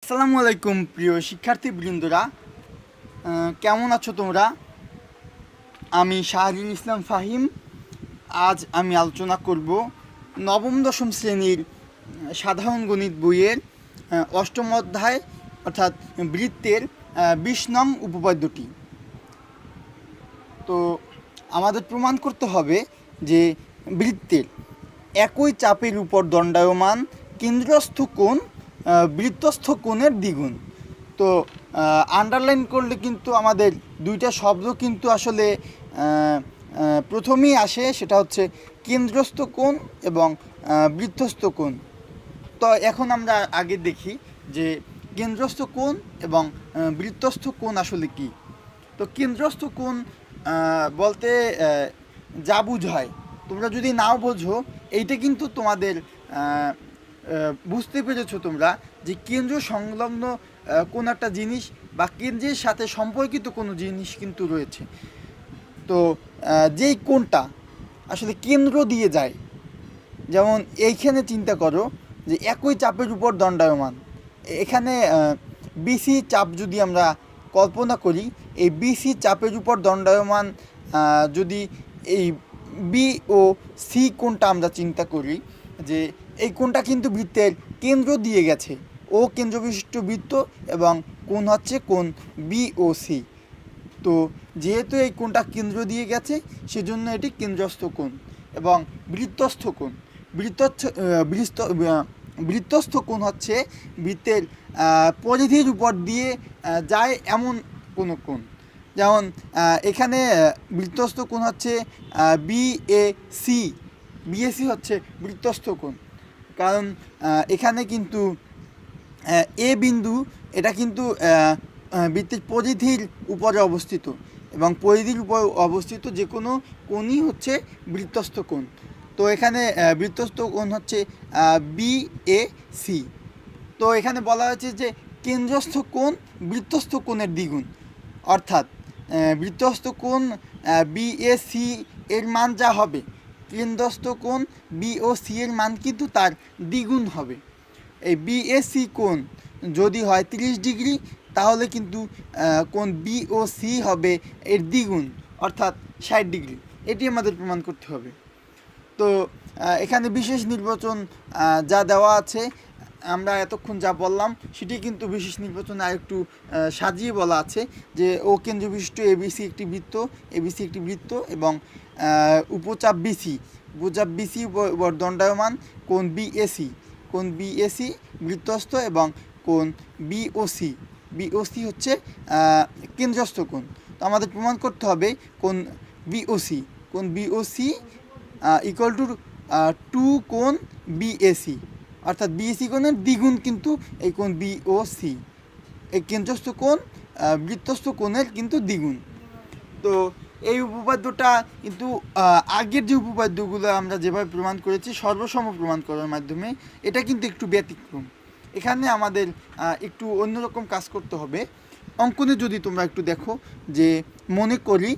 আসসালামু আলাইকুম প্রিয় শিক্ষার্থীবৃন্দরা, কেমন আছো তোমরা? আমি শাহরিল ইসলাম ফাহিম। আজ আমি আলোচনা করব নবম দশম শ্রেণীর সাধারণ গণিত বইয়ের অষ্টম অধ্যায় অর্থাৎ বৃত্তের 20 নং উপপাদ্যটি। তো আমাদের প্রমাণ করতে হবে যে বৃত্তের একই চাপের উপর দণ্ডায়মান কেন্দ্রস্থ কোণ বৃত্তস্থ কোণের দ্বিগুণ। তো আন্ডারলাইন করলে কিন্তু আমাদের দুইটা শব্দ কিন্তু আসলে প্রথমেই আসে, সেটা হচ্ছে কেন্দ্রস্থ কোণ এবং বৃত্তস্থ কোণ। তো এখন আমরা আগে দেখি যে কেন্দ্রস্থ কোণ এবং বৃত্তস্থ কোণ আসলে কী। তো কেন্দ্রস্থ কোণ বলতে যা বোঝায়, তোমরা যদি নাও বোঝো, এইটা কিন্তু তোমাদের বুঝতে পেরেছো তোমরা যে কেন্দ্র সংলগ্ন কোনো একটা জিনিস বা কেন্দ্রের সাথে সম্পর্কিত কোনো জিনিস কিন্তু রয়েছে। তো যেই কোণটা আসলে কেন্দ্র দিয়ে যায়, যেমন এইখানে চিন্তা করো যে একই চাপের উপর দণ্ডায়মান, এখানে বিসি চাপ যদি আমরা কল্পনা করি, এই বিসি চাপের উপর দণ্ডায়মান যদি এই বি ও সি কোণটা আমরা চিন্তা করি, যে এই কোণটা কিন্তু বৃত্তের কেন্দ্র দিয়ে গেছে, ও কেন্দ্রবিশিষ্ট বৃত্ত এবং কোণ হচ্ছে কোণ বি ও সি। তো যেহেতু এই কোণটা কেন্দ্র দিয়ে গেছে, সেজন্য এটি কেন্দ্রস্থ কোণ। এবং বৃত্তস্থ কোণ, বৃত্তস্থ কোণ হচ্ছে বৃত্তের পরিধির উপর দিয়ে যায় এমন কোনো কোণ। যেমন এখানে বৃত্তস্থ কোণ হচ্ছে বিএসি। বিএসি হচ্ছে বৃত্তস্থ কোণ, কারণ এখানে কিন্তু এ বিন্দু, এটা কিন্তু বৃত্তের পরিধির উপরে অবস্থিত, এবং পরিধির উপর অবস্থিত যে কোনো কোণই হচ্ছে বৃত্তস্থ কোণ। তো এখানে বৃত্তস্থ কোণ হচ্ছে বিএসি। তো এখানে বলা হয়েছে যে কেন্দ্রস্থ কোণ বৃত্তস্থ কোণের দ্বিগুণ, অর্থাৎ বৃত্তস্থ কোণ বিএসি এর মান যা হবে, কেন্দ্রস্থ কোণ বিওসি এর মান কিন্তু তার দ্বিগুণ হবে। এই বিএসি কোণ যদি হয় 30 ডিগ্রি, তাহলে কিন্তু কোণ বিওসি হবে এর দ্বিগুণ, অর্থাৎ 60 ডিগ্রি। এটি আমাদের প্রমাণ করতে হবে। তো এখানে বিশেষ নির্বাচন যা দেওয়া আছে, আমরা এতক্ষণ যা বললাম সেটি কিন্তু বিশেষ নির্বাচনে আরেকটু সাজিয়ে বলা আছে, যে ও কেন্দ্রবিশিষ্ট এবিসি একটি বৃত্ত, এবিসি একটি বৃত্ত এবং উপচাপ বিসি উপর দণ্ডায়মান কোণ বিএসি, কোণ বিএসি বৃত্তস্থ, এবং কোণ বিওসি হচ্ছে কেন্দ্রস্থ কোণ। তো আমাদের প্রমাণ করতে হবে কোণ বিওসি ইকুয়াল টু 2 কোণ বিএসি, অর্থাৎ বিএসি কোণের দ্বিগুণ কিন্তু এই কোণ বিওসি, এই কেন্দ্রস্থ কোণ বৃত্তস্থ কোণের কিন্তু দ্বিগুণ। তো এই উপপাদ্যটা কিন্তু আগের যে উপপাদ্যগুলো আমরা যেভাবে প্রমাণ করেছি সর্বসম প্রমাণ করার মাধ্যমে, এটা কিন্তু একটু ব্যতিক্রম। এখানে আমাদের একটু অন্যরকম কাজ করতে হবে। অঙ্কনে যদি তোমরা একটু দেখো, যে মনে করি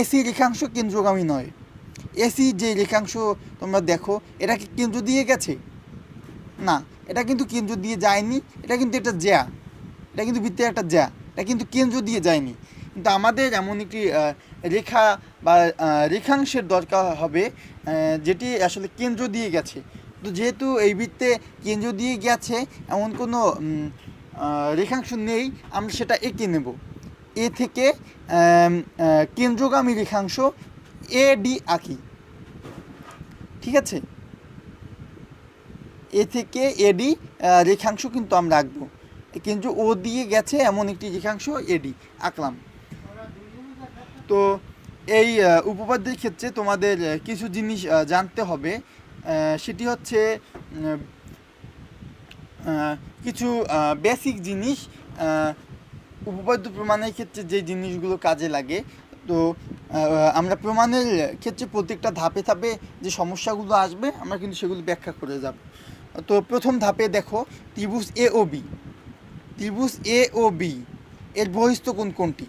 এসি রেখাংশ কেন্দ্রগামী নয়। এসি যে রেখাংশ তোমরা দেখো, এটা কি কেন্দ্র দিয়ে গেছে? না, এটা কিন্তু কেন্দ্র দিয়ে যায়নি। এটা কিন্তু এটা জ্যা, এটা কিন্তু বৃত্তের একটা জ্যা, এটা কিন্তু কেন্দ্র দিয়ে যায়নি। কিন্তু আমাদের এমন একটি রেখা বা রেখাংশের দরকার হবে যেটি আসলে কেন্দ্র দিয়ে গেছে। তো যেহেতু এই বৃত্তে কেন্দ্র দিয়ে গেছে এমন কোনো রেখাংশ নেই, আমরা সেটা এঁকে নেব। এ থেকে কেন্দ্রগামী রেখাংশ এডি আঁকি, ঠিক আছে? এ থেকে এডি রেখাংশ কিন্তু আমরা আঁকবো। কেন্দ্র ও দিয়ে গেছে এমন একটি রেখাংশ এডি আঁকলাম। তো এই উপপাদ্যের ক্ষেত্রে তোমাদের কিছু জিনিস জানতে হবে। সেটি হচ্ছে কিছু বেসিক জিনিস উপপাদ্য প্রমাণের ক্ষেত্রে যে জিনিসগুলো কাজে লাগে। তো আমরা প্রমাণের ক্ষেত্রে প্রত্যেকটা ধাপে ধাপে যে সমস্যাগুলো আসবে, আমরা কিন্তু সেগুলো ব্যাখ্যা করে যাব। তো প্রথম ধাপে দেখো, ত্রিভুজ এ ও বি এর বহিস্থ কোণ কোনটি?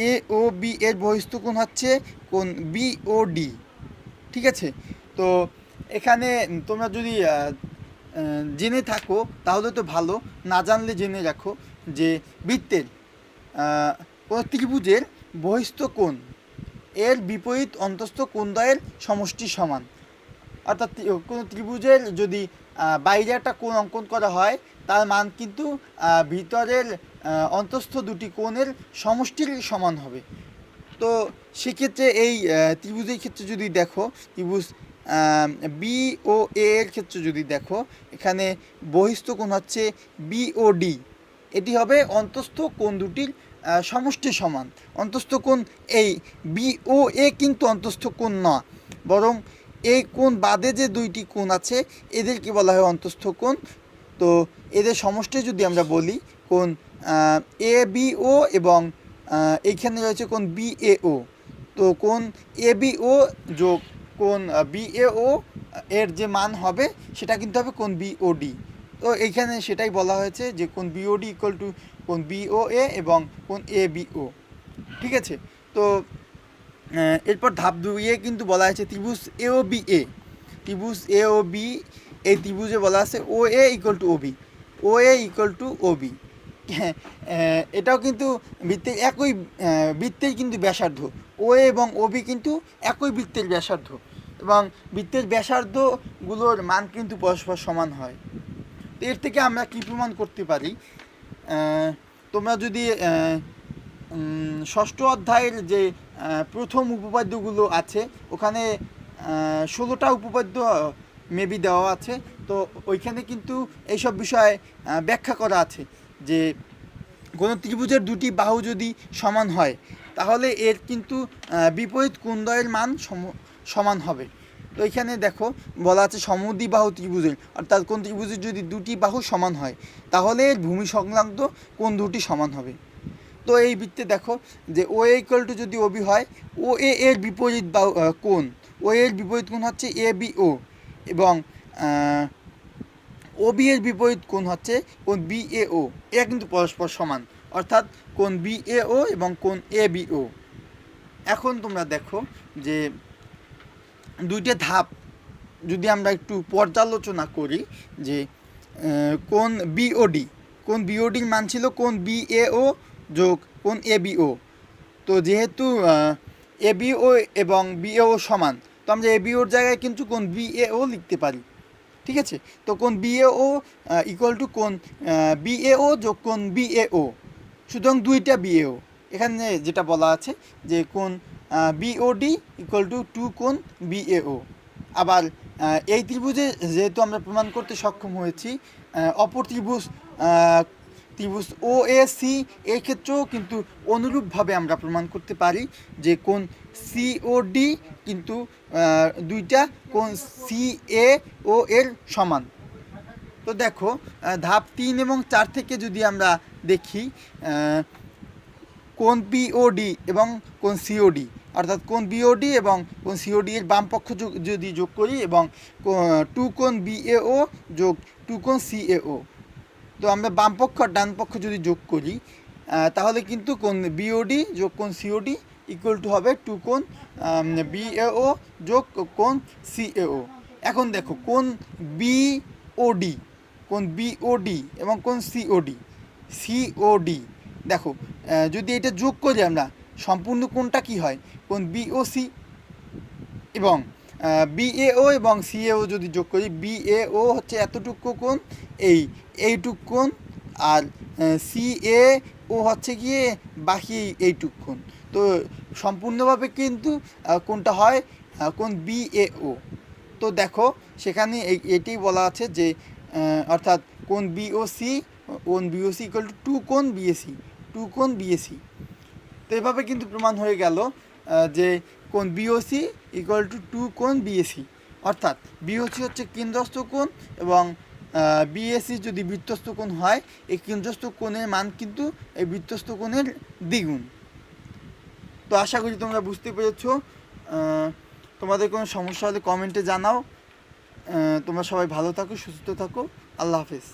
এ ও বি এর বহিস্থ কোণ হচ্ছে কোণ বি ও ডি, ঠিক আছে? তো এখানে তোমরা যদি জেনে থাকো তাহলে তো ভালো, না জানলে জেনে রাখো যে বৃত্তের কোনো ত্রিভুজের বহিস্থ কোণ এর বিপরীত অন্তস্থ কোণদ্বয়ের সমষ্টি সমান। অর্থাৎ কোনো ত্রিভুজের যদি বাইরে একটা কোণ অঙ্কন করা হয় তার মান কিন্তু ভিতরের অন্তস্থ দুটি কোণের সমষ্টির সমান হবে। তো সেক্ষেত্রে এই ত্রিভুজের ক্ষেত্রে যদি দেখো, ত্রিভুজ বি ও এ এর ক্ষেত্রে যদি দেখো, এখানে বহিস্থ কোণ হচ্ছে বি ও ডি, এটি হবে অন্তস্থ কোণ দুটির সমষ্টি সমান। অন্তস্থ কোণ এই বি ও এ কিন্তু অন্তস্থ কোণ না, বরং এই কোণ বাদে যে দুইটি কোণ আছে এদেরকে বলা হয় অন্তস্থ কোণ। তো এদের সমষ্টি যদি আমরা বলি, কোণ এ বি ও এবং এইখানে রয়েছে কোণ বি এ ও, তো কোণ এ বি ও যোগ কোণ বি এ ও এর যে মান হবে সেটা কিন্তু হবে কোণ বি ও ডি। তো এইখানে সেটাই বলা হয়েছে যে কোণ B O D equal to কোণ বি ও এ এবং কোণ এ বি ও। ঠিক আছে, তো এরপর ধাপ 2 কিন্তু বলা হয়েছে ত্রিভুজ এ ও বি এ। ত্রিভুজ এ ও বি, এই ত্রিভুজে বলা আছে O A equal to O B, O A equal to O B. এটাও কিন্তু বৃত্তের একই বৃত্তের কিন্তু ব্যাসার্ধ, ও এ এবং ও বি কিন্তু একই বৃত্তের ব্যাসার্ধ, এবং বৃত্তের ব্যাসার্ধগুলোর মান কিন্তু পরস্পর সমান হয়। তো এর থেকে আমরা কী প্রমাণ করতে পারি, তোমরা যদি ষষ্ঠ অধ্যায়ের যে প্রথম উপপাদ্যগুলো আছে ওখানে 16টা উপপাদ্য মেবি দেওয়া আছে, তো ওইখানে কিন্তু এইসব বিষয়ে ব্যাখ্যা করা আছে যে কোনো ত্রিভুজের দুটি বাহু যদি সমান হয় তাহলে এর কিন্তু বিপরীত কোণদ্বয়ের মান সমান হবে। তো এখানে দেখো বলা আছে সমদ্বিবাহু ত্রিভুজের, অর্থাৎ কোন ত্রিভুজের যদি দুটি বাহু সমান হয় তাহলে এর ভূমি সংলগ্ন কোণ দুটি সমান হবে। তো এই বৃত্তে দেখো যে ও এ ইকুয়াল টু যদি ও বি হয়, ও এ এর বিপরীত বাহু কোণ, ও এর বিপরীত কোণ হচ্ছে এ বি ও, এবং ও বি এর বিপরীত কোণ হচ্ছে কোণ বি এ ও। এরা কিন্তু পরস্পর সমান, অর্থাৎ কোণ বি এ ও এবং কোণ এ বি ও। এখন তোমরা দেখো যে দুইটা ধাপ যদি আমরা একটু পর্যালোচনা করি, যে কোণ বিওডি, কোণ বিওডির মান ছিল কোণ বি এ ও যোগ কোণ এ বি ও। তো যেহেতু এ বি ও এবং বি এ ও সমান, তো আমরা এ বি ওর জায়গায় কিন্তু কোণ বি এ ও লিখতে পারি। ঠিক আছে, তো কোণ B A O equal to কোণ বি এ ও যোগ কোণ বি এ ও, সুতরাং দুইটা বি এ ও। এখানে যেটা বলা আছে যে কোণ বিওডি ইকুয়াল টু 2 কোণ বি এ ও। আবার এই ত্রিভুজে যেহেতু আমরা প্রমাণ করতে সক্ষম হয়েছি, অপর ত্রিভুজ ত্রিভুজ ও এ সি এর ক্ষেত্রেও কিন্তু অনুরূপভাবে আমরা প্রমাণ করতে পারি যে কোণ সি ও ডি কিন্তু দুইটা কোণ সি এ ও এর সমান। তো দেখো ধাপ 3 এবং 4 থেকে যদি আমরা দেখি, কোণ বিওডি এবং কোণ সিওডি, অর্থাৎ কোণ বিওডি এবং কোণ সিওডি এর বাম পক্ষ যদি যোগ করি এবং 2 কোণ বিএও যোগ 2 কোণ সিএও, তো আমরা বাম পক্ষ আর ডান পক্ষ যদি যোগ করি তাহলে কিন্তু কোণ বিওডি যোগ কোণ সিওডি ইকুয়াল টু হবে 2 কোণ বিএও যোগ কোণ সিএও। এখন দেখো কোণ বিওডি, কোণ বিওডি এবং কোণ সিওডি দেখো যদি এটা যোগ করি আমরা সম্পূর্ণ কোণটা কি হয়, কোণ বিওসি, এবং বিএও এবং সিএও যদি যোগ করি, বিএও হচ্ছে এতটুকু কোণ, এইটুক কোণ, আর সিএও হচ্ছে গিয়ে বাকি এইটুক কোণ। তো সম্পূর্ণভাবে কিন্তু কোণটা হয় কোণ বিএও। তো দেখো সেখানে এটাই বলা আছে যে অর্থাৎ কোণ বিওসি ইকুয়াল টু 2 কোণ বিএসি, 2 কোণ বিএসি। তো এভাবে কিন্তু প্রমাণ হয়ে গেল যে কোণ বিওসি ইকুয়াল টু 2 কোণ বিএসি, অর্থাৎ বিওসি হচ্ছে কেন্দ্রস্থ কোণ এবং বিএসি যদি বৃত্তস্থ কোণ হয়, এই কেন্দ্রস্থ কোণের মান কিন্তু এই বৃত্তস্থ কোণের দ্বিগুণ। তো আশা করি তোমরা বুঝতে পেরেছো। তোমাদের কোনো সমস্যা হলে কমেন্টে জানাও। তোমরা সবাই ভালো থাকো, সুস্থ থাকো, আল্লাহ হাফেজ।